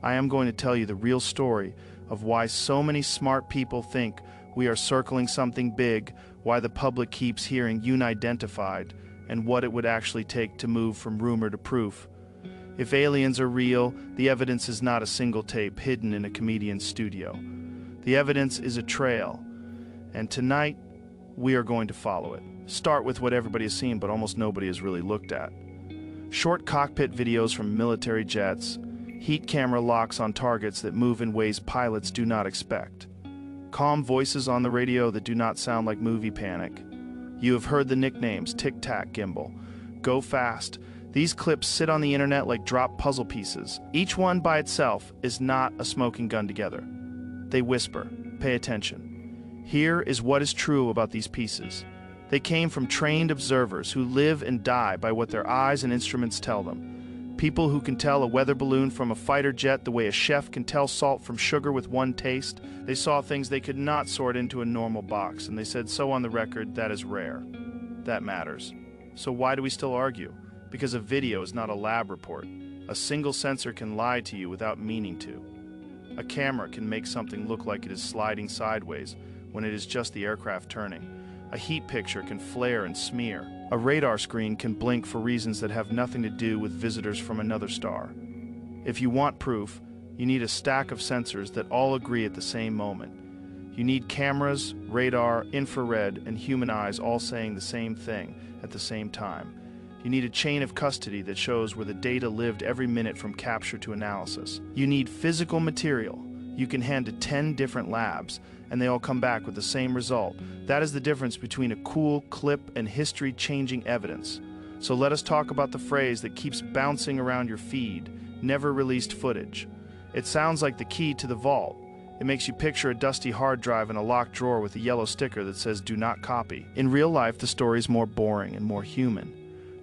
I am going to tell you the real story of why so many smart people think we are circling something big, why the public keeps hearing unidentified, and what it would actually take to move from rumor to proof. If aliens are real, the evidence is not a single tape hidden in a comedian's studio. The evidence is a trail, and tonight we are going to follow it. Start with what everybody has seen but almost nobody has really looked at. Short cockpit videos from military jets, heat camera locks on targets that move in ways pilots do not expect. Calm voices on the radio that do not sound like movie panic. You have heard the nicknames Tic Tac Gimbal, Go Fast. These clips sit on the internet like dropped puzzle pieces. Each one by itself is not a smoking gun together. They whisper, pay attention. Here is what is true about these pieces. They came from trained observers who live and die by what their eyes and instruments tell them. People who can tell a weather balloon from a fighter jet the way a chef can tell salt from sugar with one taste. They saw things they could not sort into a normal box, and they said so on the record. That is rare. That matters. So why do we still argue? Because a video is not a lab report. A single sensor can lie to you without meaning to. A camera can make something look like it is sliding sideways when it is just the aircraft turning. A heat picture can flare and smear. A radar screen can blink for reasons that have nothing to do with visitors from another star. If you want proof, you need a stack of sensors that all agree at the same moment. You need cameras, radar, infrared, and human eyes all saying the same thing at the same time. You need a chain of custody that shows where the data lived every minute from capture to analysis. You need physical material you can hand to 10 different labs, and they all come back with the same result. That is the difference between a cool clip and history-changing evidence. So let us talk about the phrase that keeps bouncing around your feed, never released footage. It sounds like the key to the vault. It makes you picture a dusty hard drive in a locked drawer with a yellow sticker that says "Do not copy." In real life, the story is more boring and more human.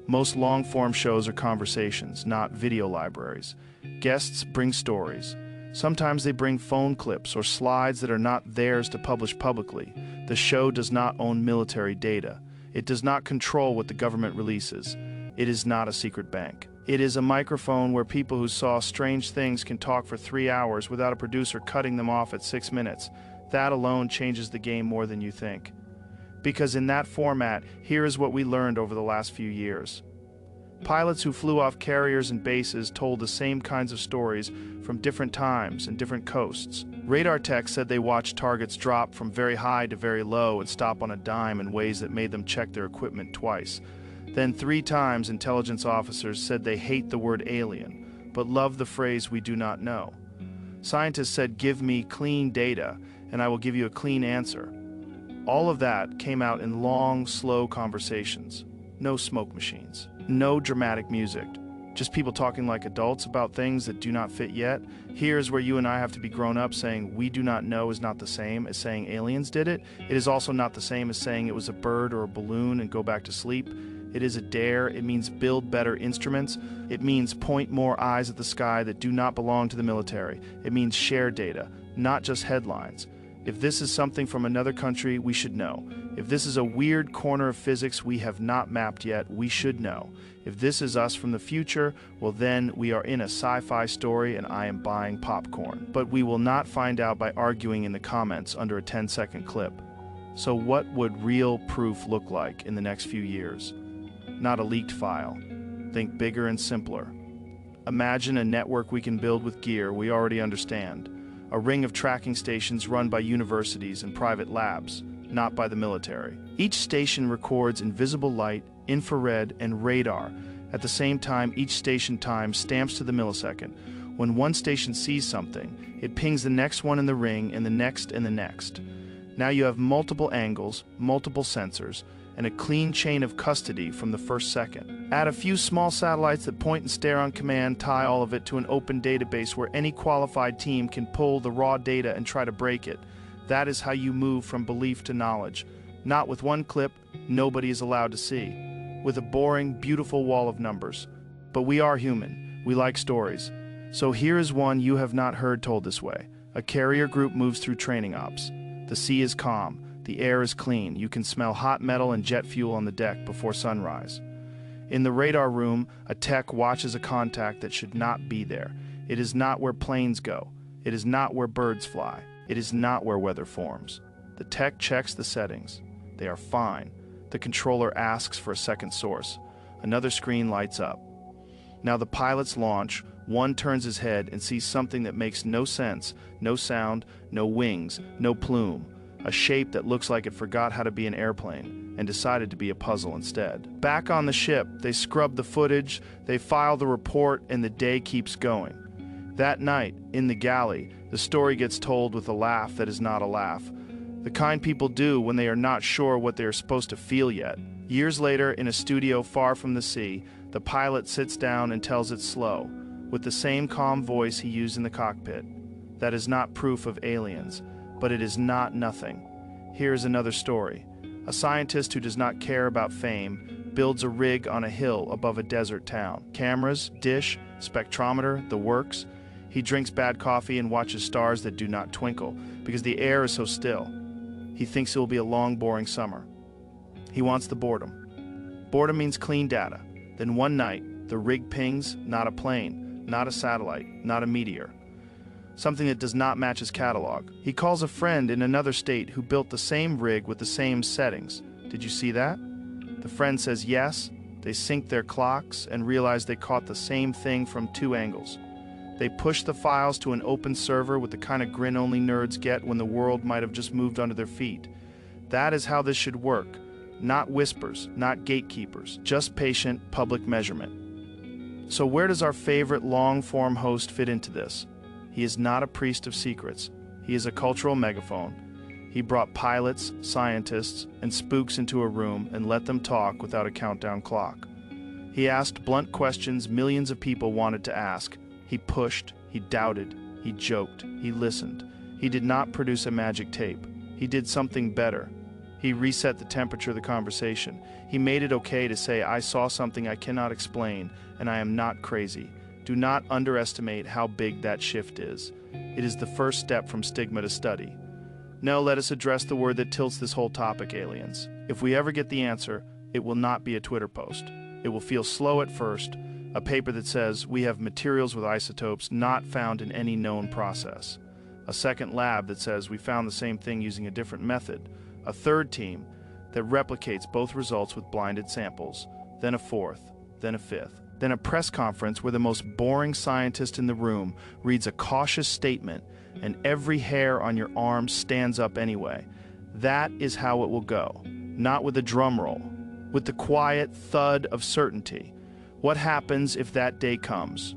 Most long-form shows are conversations, not video libraries. Guests bring stories. Sometimes they bring phone clips or slides that are not theirs to publish publicly. The show does not own military data. It does not control what the government releases. It is not a secret bank. It is a microphone where people who saw strange things can talk for 3 hours without a producer cutting them off at 6 minutes. That alone changes the game more than you think. Because in that format, here is what we learned over the last few years. Pilots who flew off carriers and bases told the same kinds of stories from different times and different coasts. Radar techs said they watched targets drop from very high to very low and stop on a dime in ways that made them check their equipment twice. Then 3 times intelligence officers said they hate the word alien, but love the phrase "we do not know." Scientists said, "Give me clean data, and I will give you a clean answer." All of that came out in long, slow conversations. No smoke machines. No dramatic music. Just people talking like adults about things that do not fit yet. Here's where you and I have to be grown up. Saying "we do not know" is not the same as saying aliens did it. It is also not the same as saying it was a bird or a balloon and go back to sleep. It is a dare. It means build better instruments. It means point more eyes at the sky that do not belong to the military. It means share data, not just headlines. If this is something from another country, we should know. If this is a weird corner of physics we have not mapped yet, we should know. If this is us from the future, well then we are in a sci-fi story and I am buying popcorn. But we will not find out by arguing in the comments under a 10-second clip. So what would real proof look like in the next few years? Not a leaked file. Think bigger and simpler. Imagine a network we can build with gear we already understand. A ring of tracking stations run by universities and private labs, not by the military. Each station records invisible light, infrared, and radar. At the same time, each station time stamps to the millisecond. When one station sees something, it pings the next one in the ring and the next and the next. Now you have multiple angles, multiple sensors, and a clean chain of custody from the first second. Add a few small satellites that point and stare on command, tie all of it to an open database where any qualified team can pull the raw data and try to break it. That is how you move from belief to knowledge. Not with one clip nobody is allowed to see. With a boring, beautiful wall of numbers. But we are human. We like stories. So here is one you have not heard told this way. A carrier group moves through training ops. The sea is calm. The air is clean. You can smell hot metal and jet fuel on the deck before sunrise. In the radar room, a tech watches a contact that should not be there. It is not where planes go. It is not where birds fly. It is not where weather forms. The tech checks the settings. They are fine. The controller asks for a second source. Another screen lights up. Now the pilots launch. One turns his head and sees something that makes no sense, no sound, no wings, no plume. A shape that looks like it forgot how to be an airplane and decided to be a puzzle instead. Back on the ship, they scrub the footage, they file the report, and the day keeps going. That night, in the galley, the story gets told with a laugh that is not a laugh. The kind people do when they are not sure what they are supposed to feel yet. Years later, in a studio far from the sea, the pilot sits down and tells it slow, with the same calm voice he used in the cockpit. That is not proof of aliens, but it is not nothing. Here is another story. A scientist who does not care about fame builds a rig on a hill above a desert town. Cameras, dish, spectrometer, the works. He drinks bad coffee and watches stars that do not twinkle because the air is so still. He thinks it will be a long, boring summer. He wants the boredom. Boredom means clean data. Then one night, the rig pings, not a plane, not a satellite, not a meteor. Something that does not match his catalog. He calls a friend in another state who built the same rig with the same settings. Did you see that? The friend says yes. They sync their clocks and realize they caught the same thing from two angles. They push the files to an open server with the kind of grin only nerds get when the world might have just moved under their feet. That is how this should work. Not whispers, not gatekeepers, just patient public measurement. So where does our favorite long-form host fit into this? He is not a priest of secrets. He is a cultural megaphone. He brought pilots, scientists, and spooks into a room and let them talk without a countdown clock. He asked blunt questions millions of people wanted to ask. He pushed, he doubted, he joked, he listened. He did not produce a magic tape. He did something better. He reset the temperature of the conversation. He made it okay to say, I saw something I cannot explain, and I am not crazy. Do not underestimate how big that shift is. It is the first step from stigma to study. Now let us address the word that tilts this whole topic, aliens. If we ever get the answer, it will not be a Twitter post. It will feel slow at first, a paper that says we have materials with isotopes not found in any known process. A second lab that says we found the same thing using a different method. A third team that replicates both results with blinded samples. Then a fourth, then a fifth. Then a press conference where the most boring scientist in the room reads a cautious statement and every hair on your arm stands up anyway. That is how it will go. Not with a drum roll, with the quiet thud of certainty. What happens if that day comes?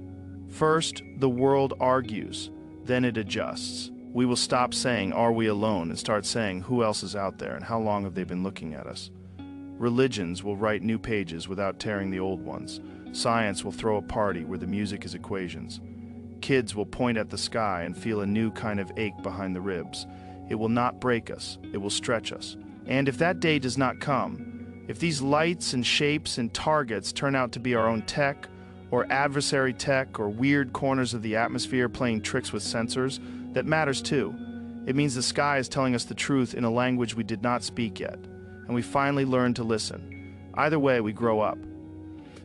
First, the world argues, then it adjusts. We will stop saying, are we alone, and start saying, who else is out there and how long have they been looking at us? Religions will write new pages without tearing the old ones. Science will throw a party where the music is equations. Kids will point at the sky and feel a new kind of ache behind the ribs. It will not break us, it will stretch us. And if that day does not come, if these lights and shapes and targets turn out to be our own tech, or adversary tech, or weird corners of the atmosphere playing tricks with sensors, that matters too. It means the sky is telling us the truth in a language we did not speak yet, and we finally learn to listen. Either way, we grow up.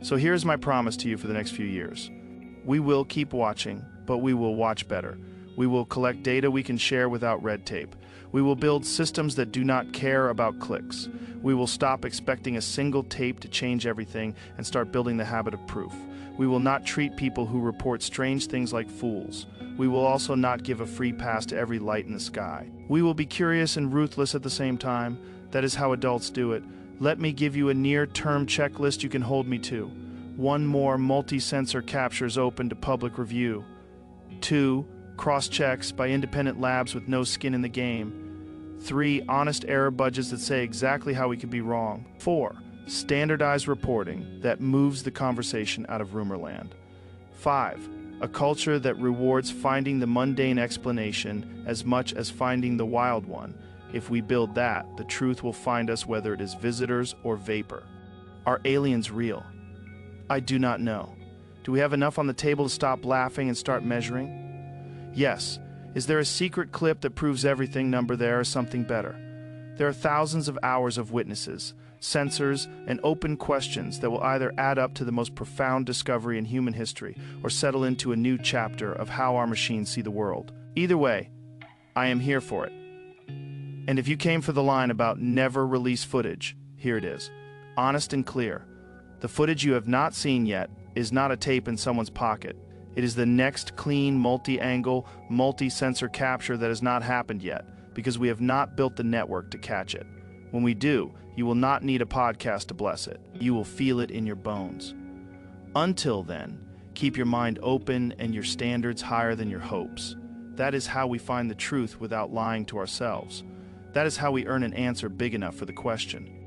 So here's my promise to you for the next few years. We will keep watching, but we will watch better. We will collect data we can share without red tape. We will build systems that do not care about clicks. We will stop expecting a single tape to change everything and start building the habit of proof. We will not treat people who report strange things like fools. We will also not give a free pass to every light in the sky. We will be curious and ruthless at the same time. That is how adults do it. Let me give you a near-term checklist you can hold me to. 1 more multi-sensor captures open to public review. 2, cross-checks by independent labs with no skin in the game. 3, honest error budgets that say exactly how we could be wrong. 4, standardized reporting that moves the conversation out of rumor land. 5, a culture that rewards finding the mundane explanation as much as finding the wild one. If we build that, the truth will find us whether it is visitors or vapor. Are aliens real? I do not know. Do we have enough on the table to stop laughing and start measuring? Yes. Is there a secret clip that proves everything number there or something better? There are thousands of hours of witnesses, sensors, and open questions that will either add up to the most profound discovery in human history or settle into a new chapter of how our machines see the world. Either way, I am here for it. And if you came for the line about never release footage, here it is. Honest and clear. The footage you have not seen yet is not a tape in someone's pocket. It is the next clean, multi-angle, multi-sensor capture that has not happened yet, because we have not built the network to catch it. When we do, you will not need a podcast to bless it. You will feel it in your bones. Until then, keep your mind open and your standards higher than your hopes. That is how we find the truth without lying to ourselves. That is how we earn an answer big enough for the question.